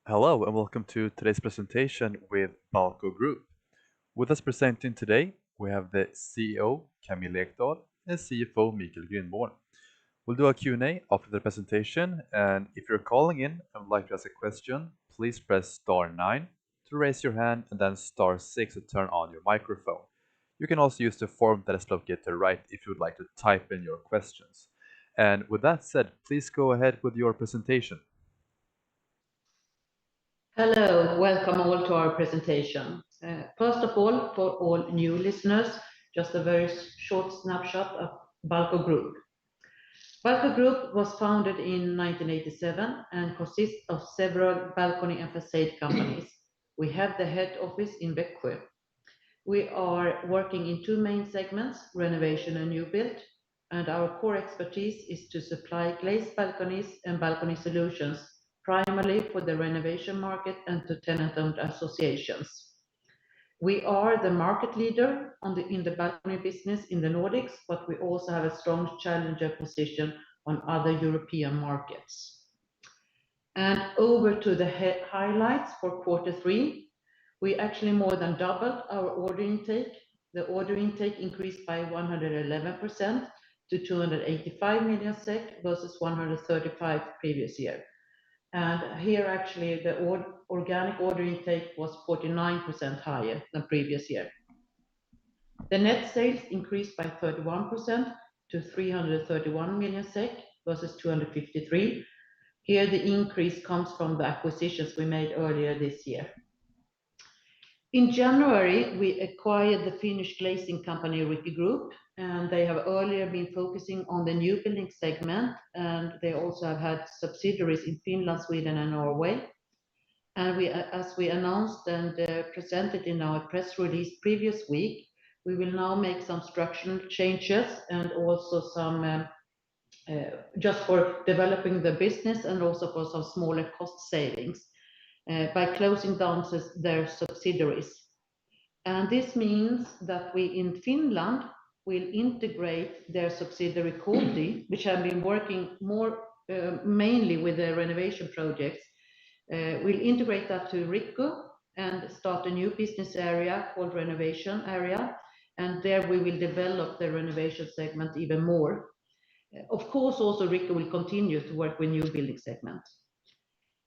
Hello and welcome to today's presentation with Balco Group. With us presenting today, we have the CEO Camille Ekdahl and CFO Mikael Grindborn. We'll do a Q&A after the presentation, and if you're calling in and would like to ask a question, please press star 9 to raise your hand and then star 6 to turn on your microphone. You can also use the form that is located to the right if you would like to type in your questions. And with that said, please go ahead with your presentation. Hello, welcome all to our presentation. First of all, for all new listeners, just a very short snapshot of Balco Group. Balco Group was founded in 1987 and consists of several balcony and facade companies. We have the head office in Växjö. We are working in two main segments, renovation and new build, and our core expertise is to supply glazed balconies and balcony solutions primarily for the renovation market and to tenant-owned associations. We are the market leader in the balcony business in the Nordics, but we also have a strong challenger position on other European markets. And over to the highlights for Q3. We actually more than doubled our order intake. The order intake increased by 111% to 285 million SEK versus 135 previous year. And here actually the organic order intake was 49% higher than previous year. The net sales increased by 31% to 331 million SEK versus 253. Here the increase comes from the acquisitions we made earlier this year. In January, we acquired the Finnish glazing company Riikku Group, and they have earlier been focusing on the new building segment, and they also have had subsidiaries in Finland, Sweden, and Norway. And as we announced and presented in our press release previous week, we will now make some structural changes and also some just for developing the business and also for some smaller cost savings by closing down their subsidiaries. And this means that we in Finland will integrate their subsidiary Koodi, which have been working more mainly with the renovation projects. We'll integrate that to Riikku and start a new business area called renovation area. And there we will develop the renovation segment even more. Of course, also Riikku will continue to work with new building segment.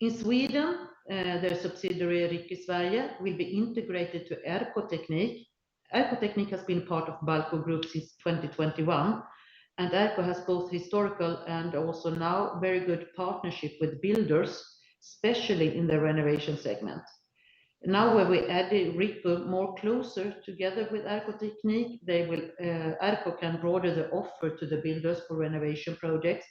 In Sweden, their subsidiary Riikku Sverige will be integrated to RK-Teknik. RK-Teknik has been part of Balco Group since 2021, and RK has both historical and also now very good partnership with builders, especially in the renovation segment. Now when we added Riikku more closer together with RK-Teknik, RK can broaden the offer to the builders for renovation projects,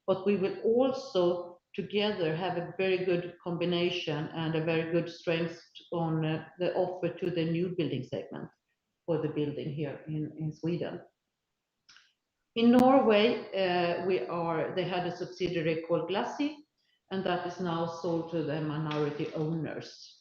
but we will also together have a very good combination and a very good strength on the offer to the new building segment for the building here in Sweden. In Norway, they had a subsidiary called Glassy, and that is now sold to the minority owners.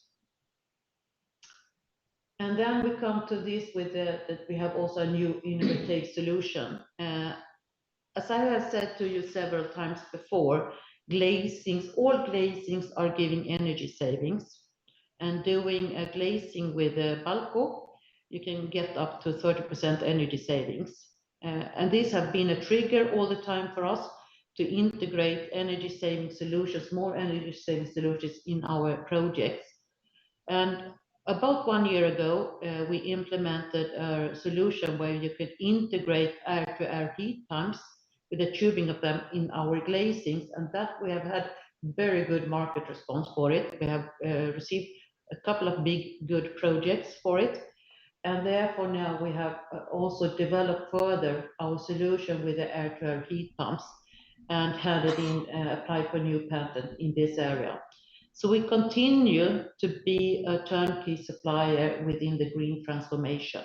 And then we come to this with that we have also a new innovative solution. As I have said to you several times before, all glazings are giving energy savings, and doing a glazing with a Balco, you can get up to 30% energy savings. And these have been a trigger all the time for us to integrate energy saving solutions, more energy saving solutions in our projects. And about 1 year ago, we implemented a solution where you could integrate air-to-air heat pumps with the tubing of them in our glazings, and that we have had very good market response for it. We have received a couple of big good projects for it, and therefore now we have also developed further our solution with the air-to-air heat pumps and had it applied for new patent in this area. So we continue to be a turnkey supplier within the green transformation.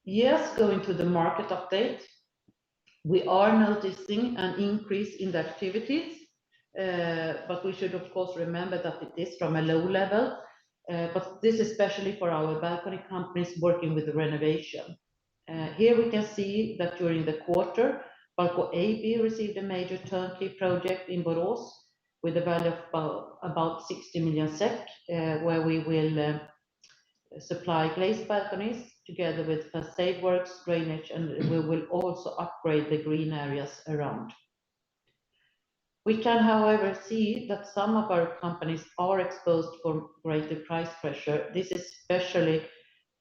Yes, going to the market update. We are noticing an increase in the activities, but we should of course remember that it is from a low level. But this is especially for our balcony companies working with the renovation. Here we can see that during the quarter, Balco AB received a major turnkey project in Borås, with a value of about 60 million SEK, where we will supply glazed balconies together with facade works, drainage, and we will also upgrade the green areas around. We can, however, see that some of our companies are exposed for greater price pressure. This is especially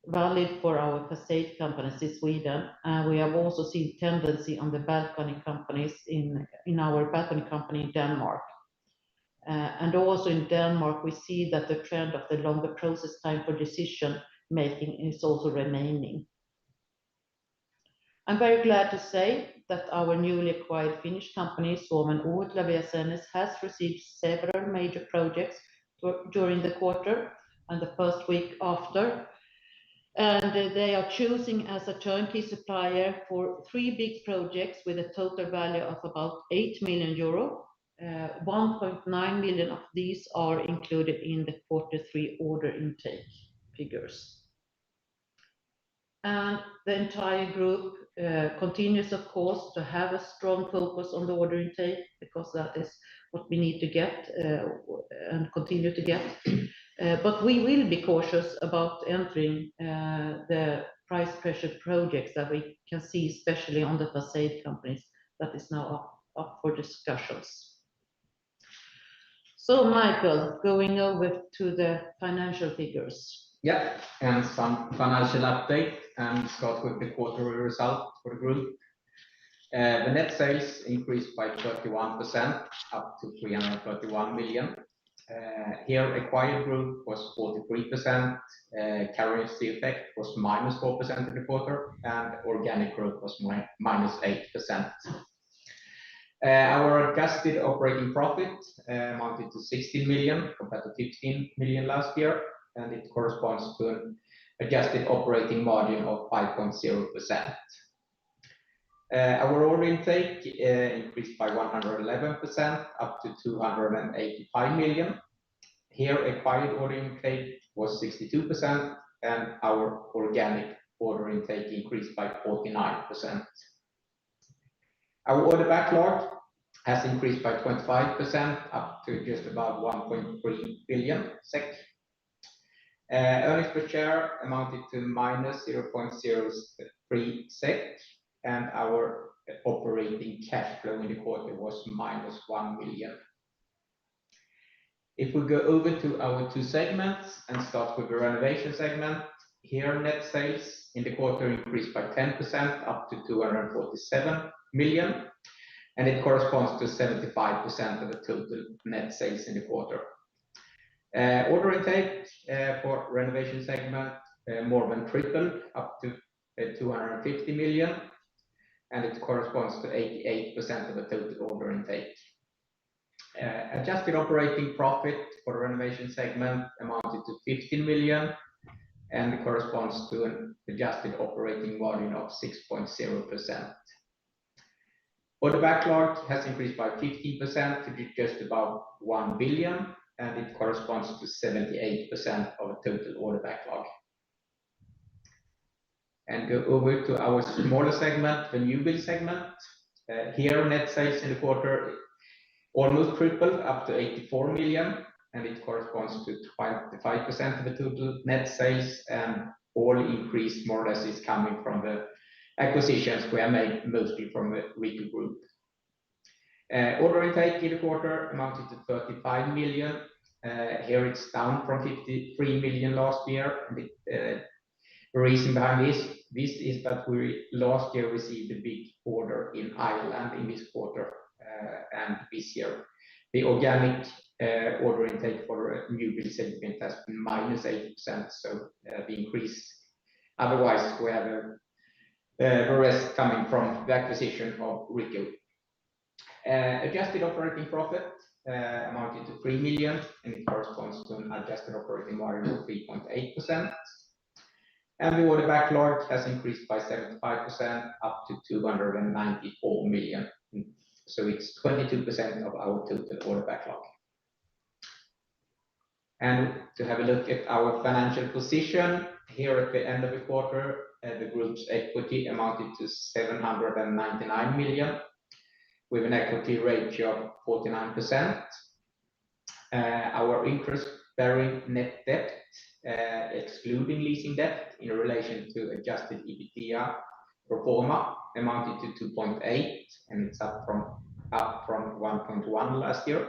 valid for our facade companies in Sweden. We have also seen tendency on the balcony companies in our balcony company in Denmark. And also in Denmark, we see that the trend of the longer process time for decision making is also remaining. I'm very glad to say that our newly acquired Finnish company, Suomen Uusilavyasennus, has received several major projects during the quarter and the first week after. And they are choosing as a turnkey supplier for 3 big projects with a total value of about 8 million euro. 1.9 million of these are included in the Q3 order intake figures. And the entire group continues, of course, to have a strong focus on the order intake, because that is what we need to get and continue to get. But we will be cautious about entering the price pressure projects that we can see, especially on the facade companies, that is now up for discussions. So, Michael, going over to the financial figures. Yeah, and some financial update, and start with the quarterly result for the group. The net sales increased by 31%, up to 331 million. Here, acquired group was 43%, currency effect was -4% in the quarter, and organic growth was -8%. Our adjusted operating profit amounted to 16 million compared to 15 million last year, and it corresponds to an adjusted operating margin of 5.0%. Our order intake increased by 111%, up to 285 million. Here, acquired order intake was 62%, and our organic order intake increased by 49%. Our order backlog has increased by 25%, up to just about 1.3 billion SEK. Earnings per share amounted to -0.03 SEK, and our operating cash flow in the quarter was -1 million. If we go over to our 2 segments and start with the renovation segment, here net sales in the quarter increased by 10%, up to 247 million, and it corresponds to 75% of the total net sales in the quarter. Order intake for renovation segment more than tripled, up to 250 million, and it corresponds to 88% of the total order intake. Adjusted operating profit for the renovation segment amounted to 15 million, and it corresponds to an adjusted operating margin of 6.0%. Order backlog has increased by 15% to just about 1 billion, and it corresponds to 78% of the total order backlog. And go over to our smaller segment, the new build segment. Here, net sales in the quarter almost tripled, up to 84 million, and it corresponds to 25% of the total net sales, and all increase more or less is coming from the acquisitions we have made, mostly from the Rico Group. Order intake in the quarter amounted to 35 million. Here it's down from 53 million last year. And the reason behind this is that we last year received a big order in Ireland in this quarter, and this year the organic order intake for new build segment has been -8%. So the increase, otherwise we have the rest coming from the acquisition of Rico. Adjusted operating profit amounted to 3 million, and it corresponds to an adjusted operating margin of 3.8%. And the order backlog has increased by 75%, up to 294 million. So it's 22% of our total order backlog. And to have a look at our financial position, here at the end of the quarter, the group's equity amounted to 799 million, with an equity ratio of 49%. Our interest-bearing net debt, excluding leasing debt in relation to adjusted EBITDA pro forma, amounted to 2.8, and it's up from 1.1 last year.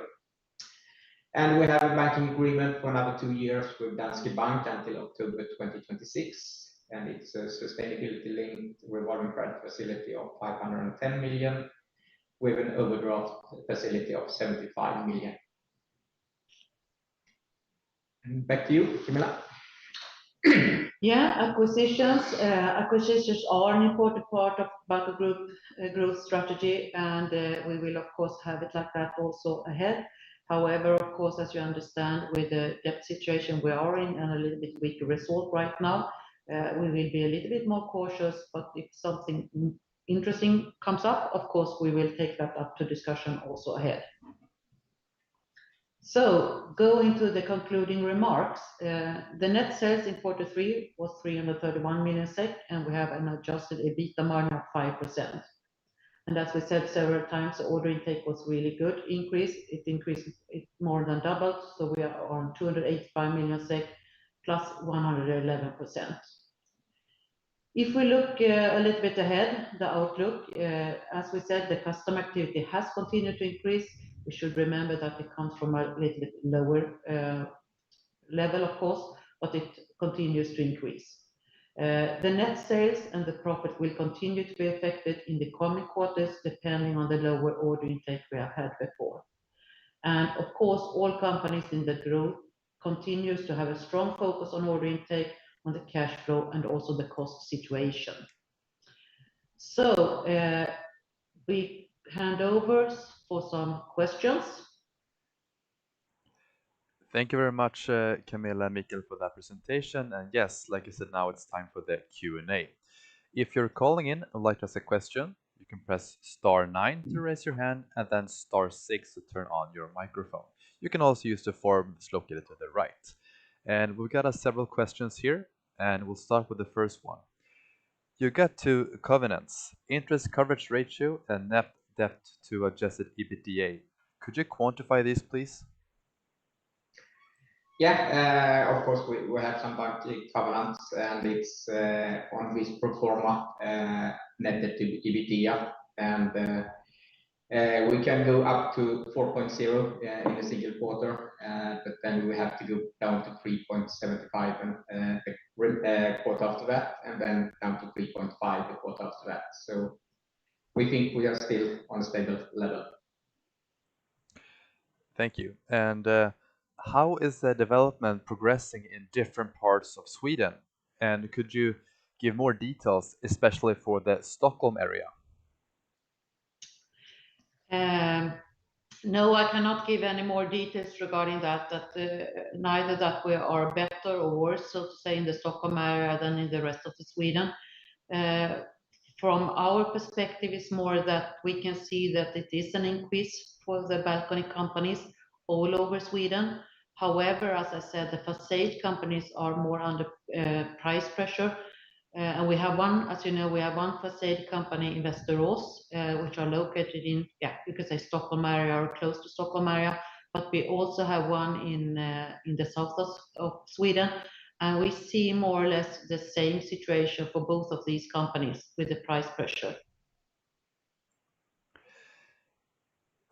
And we have a banking agreement for another 2 years with Danske Bank until October 2026, and it's a sustainability-linked revolving credit facility of 510 million, with an overdraft facility of 75 million. And back to you, Camilla. Yeah, acquisitions are an important part of Balco Group growth strategy, and we will of course have it like that also ahead. However, of course, as you understand, with the debt situation we are in and a little bit weaker result right now, we will be a little bit more cautious, but if something interesting comes up, of course, we will take that up to discussion also ahead. So going to the concluding remarks, the net sales in quarter three was 331 million SEK, and we have an adjusted EBITDA margin of 5%. And as we said several times, the order intake was really good increase. It increased, it more than doubled, so we are on 285 million SEK plus 111%. If we look a little bit ahead, the outlook, as we said, the customer activity has continued to increase. We should remember that it comes from a little bit lower level, of course, but it continues to increase. The net sales and the profit will continue to be affected in the coming quarters, depending on the lower order intake we have had before. And of course, all companies in the group continues to have a strong focus on order intake, on the cash flow, and also the cost situation. So we hand over for some questions. Thank you very much, Camilla and Mikael, for that presentation. And yes, like I said, now it's time for the Q&A. If you're calling in and would like to ask a question, you can press *9 to raise your hand and then *6 to turn on your microphone. You can also use the form that's located to the right. And we've got several questions here, and we'll start with the first one. You got two covenants, interest coverage ratio and net debt to adjusted EBITDA. Could you quantify these, please? Yeah, of course, we have some bank covenants, and it's on this pro forma net debt to EBITDA, and we can go up to 4.0 in a single quarter, but then we have to go down to 3.75 and the quarter after that, and then down to 3.5 the quarter after that. So we think we are still on a stable level. Thank you. And how is the development progressing in different parts of Sweden? And could you give more details, especially for the Stockholm area? No, I cannot give any more details regarding that, neither that we are better or worse, so to say, in the Stockholm area than in the rest of the Sweden. From our perspective, it's more that we can see that it is an increase for the balcony companies all over Sweden. However, as I said, the facade companies are more under price pressure. And we have one, as you know, we have one facade company in Västerås, which are located in, you could say Stockholm area or close to Stockholm area. But we also have one in the south of Sweden. And we see more or less the same situation for both of these companies with the price pressure.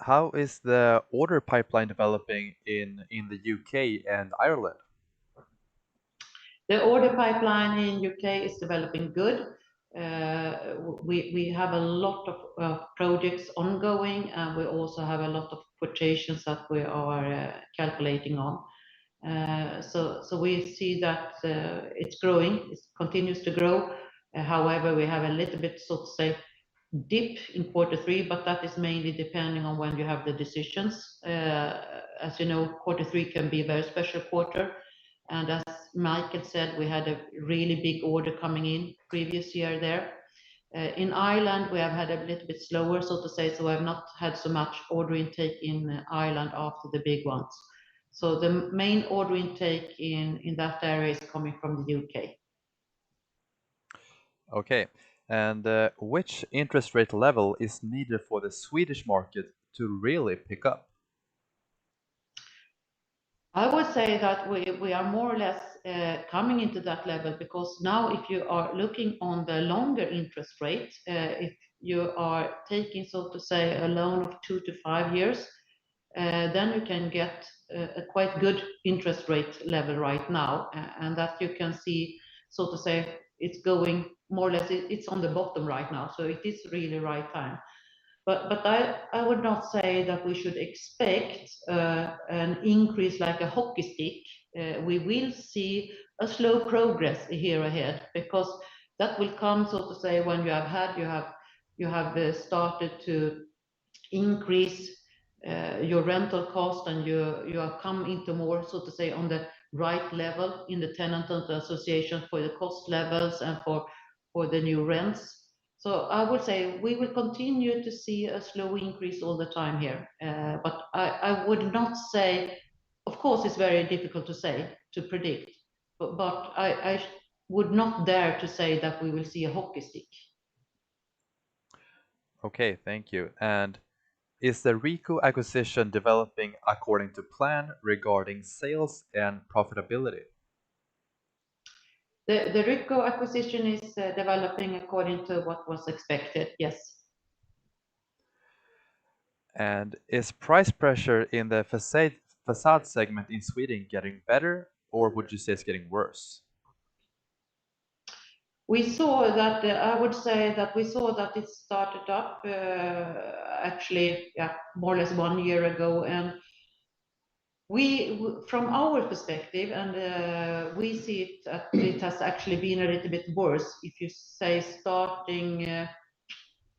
How is the order pipeline developing in the UK and Ireland? The order pipeline in UK is developing good. We have a lot of projects ongoing, and we also have a lot of quotations that we are calculating on. So we see that it's growing, it continues to grow. However, we have a little bit, so to say, dip in quarter three, but that is mainly depending on when you have the decisions. As you know, quarter three can be a very special quarter. And as Michael said, we had a really big order coming in previous year there. In Ireland, we have had a little bit slower, so to say, so we have not had so much order intake in Ireland after the big ones. So the main order intake in that area is coming from the UK. Okay, and which interest rate level is needed for the Swedish market to really pick up? I would say that we are more or less coming into that level, because now if you are looking on the longer interest rate, if you are taking, so to say, a loan of 2 to 5 years, then you can get a quite good interest rate level right now, and that you can see, so to say, it's going more or less, it's on the bottom right now, so it is really right time. But I would not say that we should expect an increase like a hockey stick. We will see a slow progress here ahead, because that will come, so to say, when you have started to increase your rental cost, and you have come into more, so to say, on the right level in the tenant association for the cost levels and for the new rents. So I would say we will continue to see a slow increase all the time here. But I would not say, of course, it's very difficult to say, to predict, but I would not dare to say that we will see a hockey stick. Okay, thank you. And is the Rico acquisition developing according to plan regarding sales and profitability? The Rico acquisition is developing according to what was expected, yes. And is price pressure in the facade segment in Sweden getting better, or would you say it's getting worse? We saw that, I would say that we saw that it started up actually, yeah, more or less 1 year ago. And from our perspective, and we see it, it has actually been a little bit worse, if you say starting,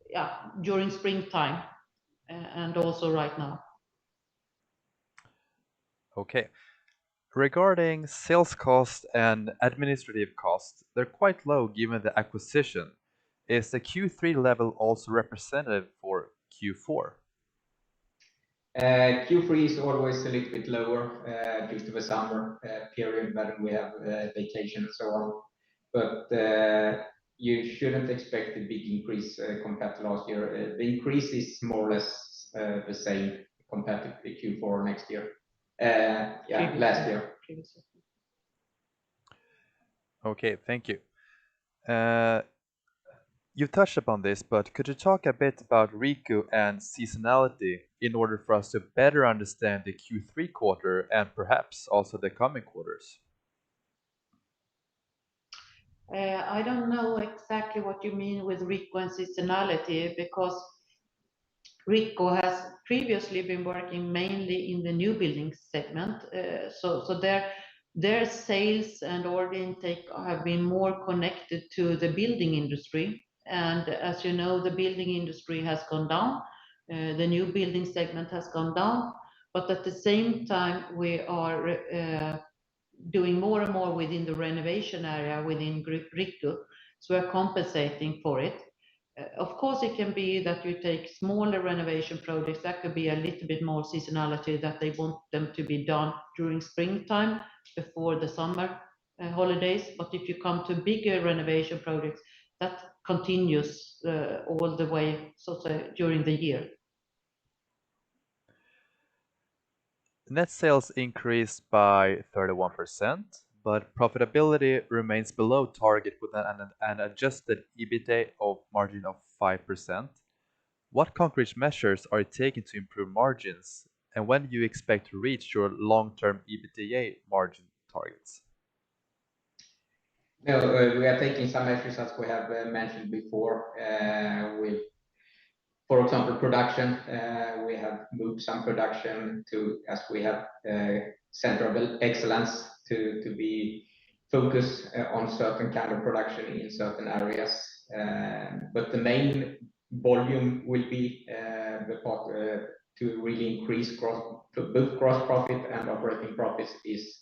yeah, during springtime and also right now. Okay. Regarding sales cost and administrative costs, they're quite low given the acquisition. Is the Q3 level also representative for Q4? Q3 is always a little bit lower due to the summer period when we have vacation and so on. But you shouldn't expect a big increase compared to last year. The increase is more or less the same compared to the Q4 next year. Last year. Okay, thank you. You touched upon this, but could you talk a bit about Rico and seasonality in order for us to better understand the Q3 quarter and perhaps also the coming quarters? I don't know exactly what you mean with Rico and seasonality, because Rico has previously been working mainly in the new building segment. So their sales and order intake have been more connected to the building industry. And as you know, the building industry has gone down. The new building segment has gone down. But at the same time, we are doing more and more within the renovation area within Rico. So we're compensating for it. Of course, it can be that you take smaller renovation projects. That could be a little bit more seasonality, that they want them to be done during springtime before the summer holidays. But if you come to bigger renovation projects, that continues all the way, so to say, during the year. Net sales increased by 31%, but profitability remains below target with an adjusted EBITDA margin of 5%. What concrete measures are you taking to improve margins, and when do you expect to reach your long-term EBITDA margin targets? No, we are taking some measures, as we have mentioned before, with, for example, production. We have moved some production to, as we have center of excellence, to be focused on certain kind of production in certain areas. But the main volume will be the part to really increase both gross profit and operating profits, is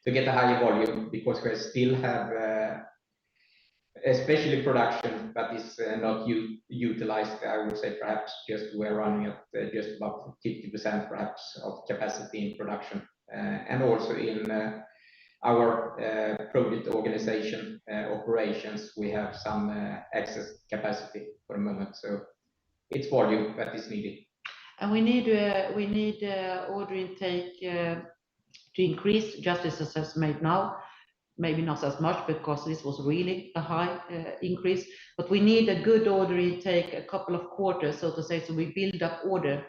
to get a higher volume, because we still have especially production that is not utilized. I would say perhaps we're running at just about 50% perhaps of capacity in production, and also in our project organization operations, we have some excess capacity for the moment. So it's volume that is needed. And we need order intake to increase just as has made now. Maybe not as much because this was really a high increase, but we need a good order intake a couple of quarters, so to say, so we build up order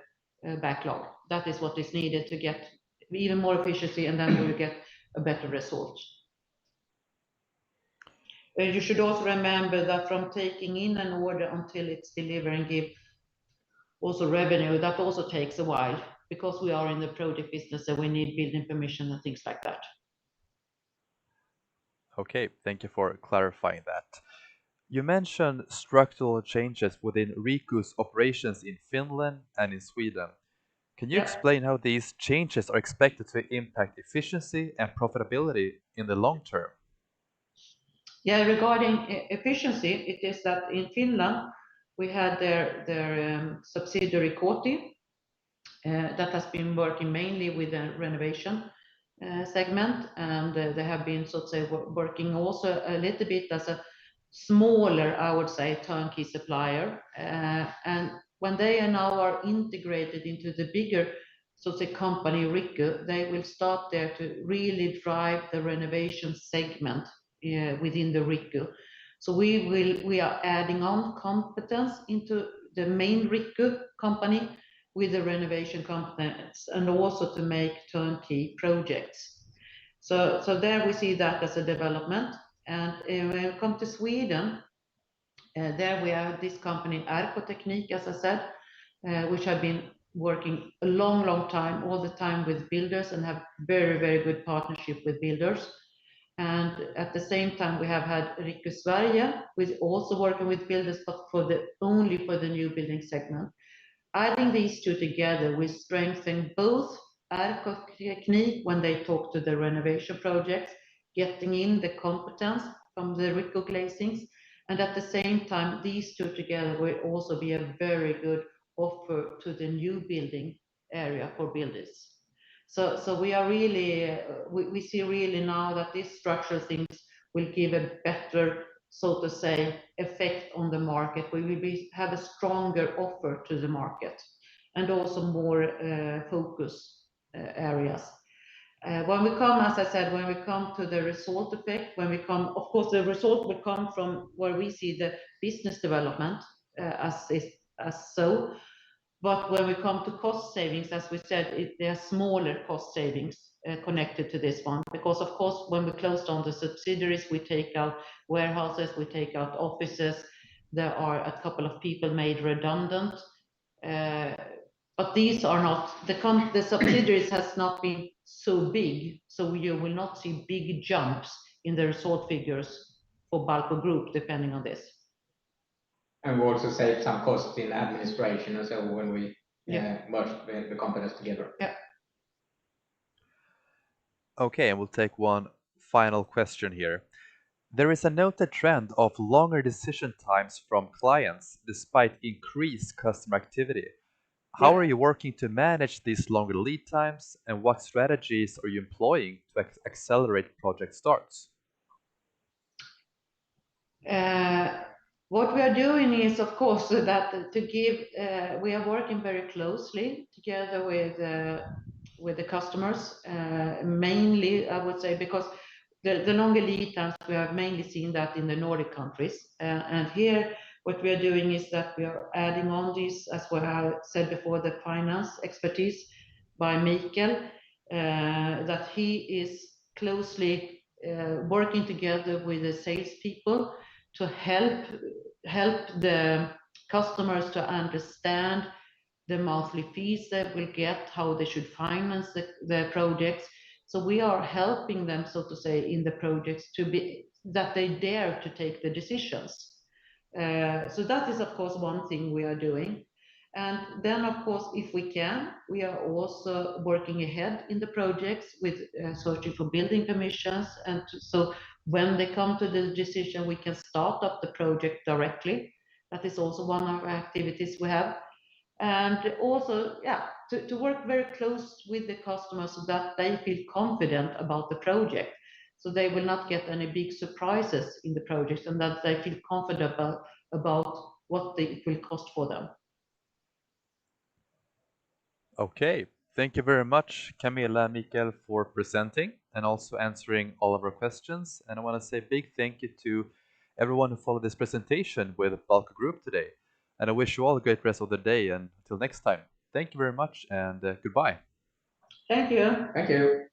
backlog. That is what is needed to get even more efficiency, and then we will get a better result. You should also remember that from taking in an order until it's delivered and give also revenue, that also takes a while because we are in the project business and we need building permission and things like that. Okay, thank you for clarifying that. You mentioned structural changes within Riku's operations in Finland and in Sweden. Can you explain how these changes are expected to impact efficiency and profitability in the long term? Yeah, regarding efficiency, it is that in Finland, we had their subsidiary Koti that has been working mainly with the renovation segment, and they have been, so to say, working also a little bit as a smaller, I would say, turnkey supplier. And when they now are integrated into the bigger, so to say, company Riku, they will start there to really drive the renovation segment within the Riku. So we are adding on competence into the main Riku company with the renovation competence and also to make turnkey projects. So there we see that as a development. And when it comes to Sweden, there we have this company, Teknik, as I said, which have been working a long time, all the time with builders and have very good partnership with builders. And at the same time, we have had Riku Sverige, with also working with builders, but only for the new building segment. Adding these two together, we strengthen both Teknik when they talk to the renovation projects, getting in the competence from the Riku glazings, and at the same time, these two together will also be a very good offer to the new building area for builders. So we are really, we see really now that these structural things will give a better, so to say, effect on the market. We will have a stronger offer to the market and also more focus areas. When we come, as I said, when we come to the result effect, of course, the result will come from where we see the business development as so. But when we come to cost savings, as we said, there are smaller cost savings connected to this one. Because, of course, when we close down the subsidiaries, we take out warehouses, we take out offices. There are a couple of people made redundant. But these are not, the subsidiaries has not been so big. So you will not see big jumps in the result figures for Balco Group, depending on this. And we also save some costs in administration and so when we merge the companies together. Yeah. Okay, and we'll take one final question here. There is a noted trend of longer decision times from clients despite increased customer activity. How are you working to manage these longer lead times, and what strategies are you employing to accelerate project starts? What we are doing is, of course, that to give, we are working very closely together with the customers, mainly, I would say, because the longer lead times, we have mainly seen that in the Nordic countries. And here, what we are doing is that we are adding on this, as we have said before, the finance expertise by Mikael, that he is closely working together with the salespeople to help the customers to understand the monthly fees they will get, how they should finance the projects. So we are helping them, so to say, in the projects that they dare to take the decisions. So that is, of course, one thing we are doing. And then, of course, if we can, we are also working ahead in the projects with searching for building permissions. And so when they come to the decision, we can start up the project directly. That is also one of our activities we have. And also, to work very close with the customers so that they feel confident about the project. So they will not get any big surprises in the project and that they feel confident about what it will cost for them. Okay, Thank you very much, Camilla and Mikael, for presenting and also answering all of our questions. And I want to say a big thank you to everyone who followed this presentation with Balco Group today. And I wish you all a great rest of the day. And until next time, thank you very much and goodbye. Thank you. Thank you.